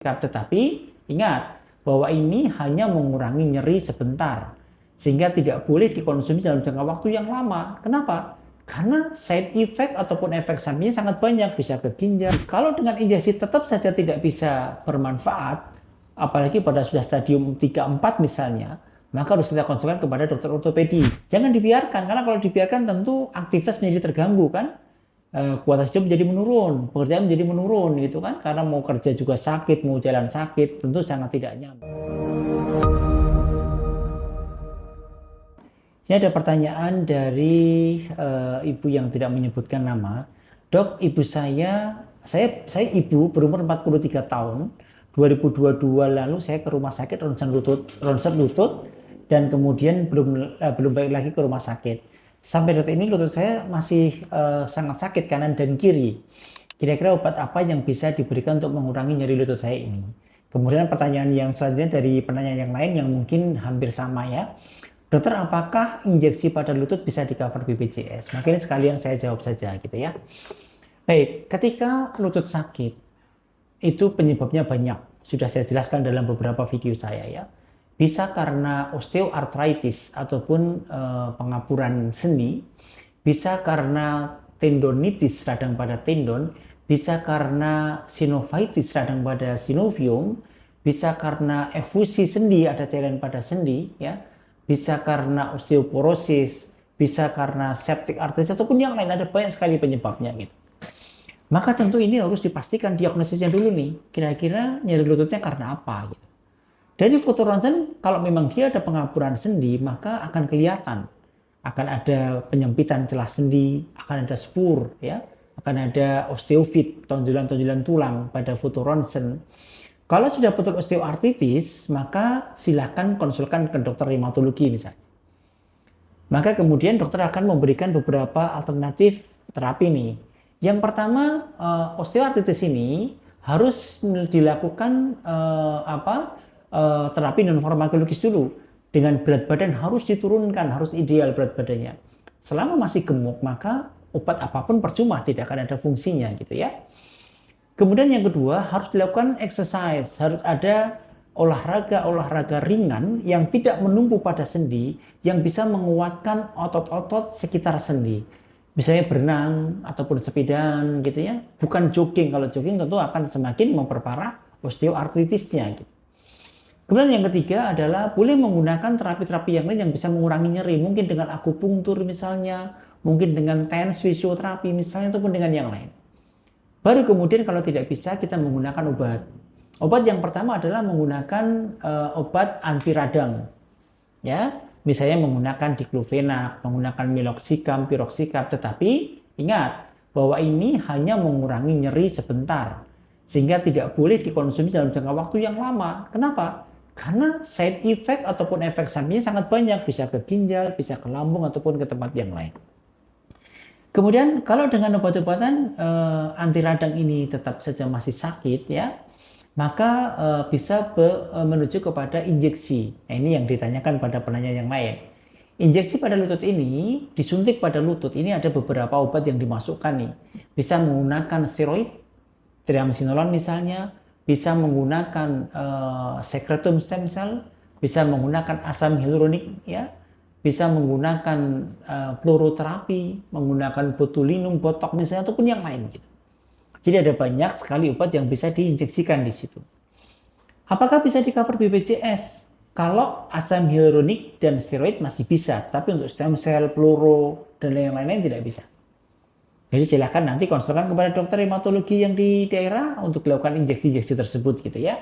Tetapi ingat bahwa ini hanya mengurangi nyeri sebentar, sehingga tidak boleh dikonsumsi dalam jangka waktu yang lama. Kenapa? Karena side effect ataupun efek sampingnya sangat banyak, bisa ke ginjal. Kalau dengan injeksi tetap saja tidak bisa bermanfaat, apalagi pada sudah stadium 3-4 misalnya, maka harus kita konsulkan kepada dokter ortopedi. Jangan dibiarkan, karena kalau dibiarkan tentu aktivitas menjadi terganggu kan. Kualitas hidup menjadi menurun, pekerjaan menjadi menurun gitu kan, karena mau kerja juga sakit, mau jalan sakit, tentu sangat tidak nyaman. Ini ada pertanyaan dari ibu yang tidak menyebutkan nama. Dok, ibu saya ibu berumur 43 tahun. 2022 lalu saya ke rumah sakit ronsen lutut dan kemudian belum balik lagi ke rumah sakit. Sampai detik ini lutut saya masih sangat sakit kanan dan kiri. Kira-kira obat apa yang bisa diberikan untuk mengurangi nyeri lutut saya ini? Kemudian pertanyaan yang selanjutnya dari penanya yang lain yang mungkin hampir sama ya. Dokter, apakah injeksi pada lutut bisa di-cover BPJS? Makanya sekalian saya jawab saja gitu ya. Baik, ketika lutut sakit, itu penyebabnya banyak. Sudah saya jelaskan dalam beberapa video saya ya. Bisa karena osteoartritis ataupun pengapuran sendi, bisa karena tendonitis radang pada tendon, bisa karena sinovitis radang pada sinovium, bisa karena efusi sendi, ada cairan pada sendi ya, bisa karena osteoporosis, bisa karena septic arthritis ataupun yang lain, ada banyak sekali penyebabnya gitu. Maka tentu ini harus dipastikan diagnosisnya dulu nih, kira-kira nyeri lututnya karena apa gitu. Dari foto ronsen, kalau memang dia ada pengapuran sendi, maka akan kelihatan. Akan ada penyempitan celah sendi, akan ada spur, ya, akan ada osteofit, tonjolan-tonjolan tulang pada foto ronsen. Kalau sudah betul osteoartritis, maka silakan konsulkan ke dokter reumatologi misalnya. Maka kemudian dokter akan memberikan beberapa alternatif terapi nih. Yang pertama, osteoartritis ini harus dilakukan terapi non farmakologis dulu. Dengan berat badan harus diturunkan, harus ideal berat badannya. Selama masih gemuk, maka obat apapun percuma, tidak akan ada fungsinya gitu ya. Kemudian yang kedua, harus dilakukan exercise, harus ada olahraga ringan yang tidak menumpu pada sendi, yang bisa menguatkan otot-otot sekitar sendi. Misalnya berenang ataupun sepedaan gitu ya, bukan jogging. Kalau jogging tentu akan semakin memperparah osteoartritisnya gitu. Kemudian yang ketiga adalah boleh menggunakan terapi-terapi yang lain yang bisa mengurangi nyeri. Mungkin dengan akupunktur misalnya, mungkin dengan TENS fisioterapi misalnya, ataupun dengan yang lain. Baru kemudian kalau tidak bisa kita menggunakan obat. Obat yang pertama adalah menggunakan obat anti radang. Ya, misalnya menggunakan diklofenak, menggunakan meloxicam, piroxicam. Tetapi ingat bahwa ini hanya mengurangi nyeri sebentar. Sehingga tidak boleh dikonsumsi dalam jangka waktu yang lama. Kenapa? Karena side effect ataupun efek sampingnya sangat banyak, bisa ke ginjal, bisa ke lambung ataupun ke tempat yang lain. Kemudian kalau dengan obat-obatan anti radang ini tetap saja masih sakit ya, maka bisa menuju kepada injeksi. Nah, ini yang ditanyakan pada penanya yang lain. Injeksi pada lutut ini, disuntik pada lutut ini ada beberapa obat yang dimasukkan nih. Bisa menggunakan steroid, triamcinolone misalnya, bisa menggunakan secretum stem cell, bisa menggunakan asam hyaluronik ya, bisa menggunakan fluoroterapi, menggunakan botulinum, botok misalnya, ataupun yang lain gitu. Jadi ada banyak sekali obat yang bisa diinjeksikan di situ. Apakah bisa di-cover BPJS? Kalau asam hyaluronik dan steroid masih bisa, tapi untuk stem cell, fluoro, dan lain-lain tidak bisa. Jadi silakan nanti konsulkan kepada dokter reumatologi yang di daerah untuk dilakukan injeksi-injeksi tersebut gitu ya.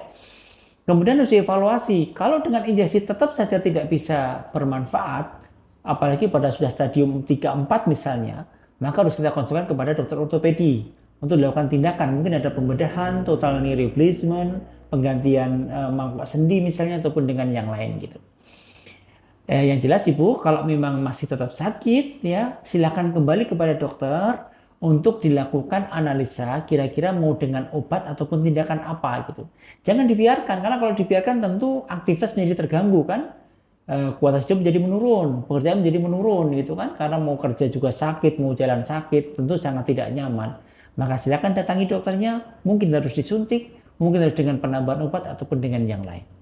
Kemudian harus dievaluasi. Kalau dengan injeksi tetap saja tidak bisa bermanfaat, apalagi pada sudah stadium 3-4 misalnya, maka harus kita konsulkan kepada dokter ortopedi untuk dilakukan tindakan. Mungkin ada pembedahan, total knee replacement, penggantian mangkuk sendi misalnya, ataupun dengan yang lain gitu. Yang jelas Ibu, kalau memang masih tetap sakit ya, silakan kembali kepada dokter untuk dilakukan analisa kira-kira mau dengan obat ataupun tindakan apa gitu. Jangan dibiarkan, karena kalau dibiarkan tentu aktivitas menjadi terganggu kan. Kualitas hidup menjadi menurun, pekerjaan menjadi menurun gitu kan, karena mau kerja juga sakit, mau jalan sakit, tentu sangat tidak nyaman. Maka silakan datangi dokternya, mungkin harus disuntik, mungkin harus dengan penambahan obat ataupun dengan yang lain.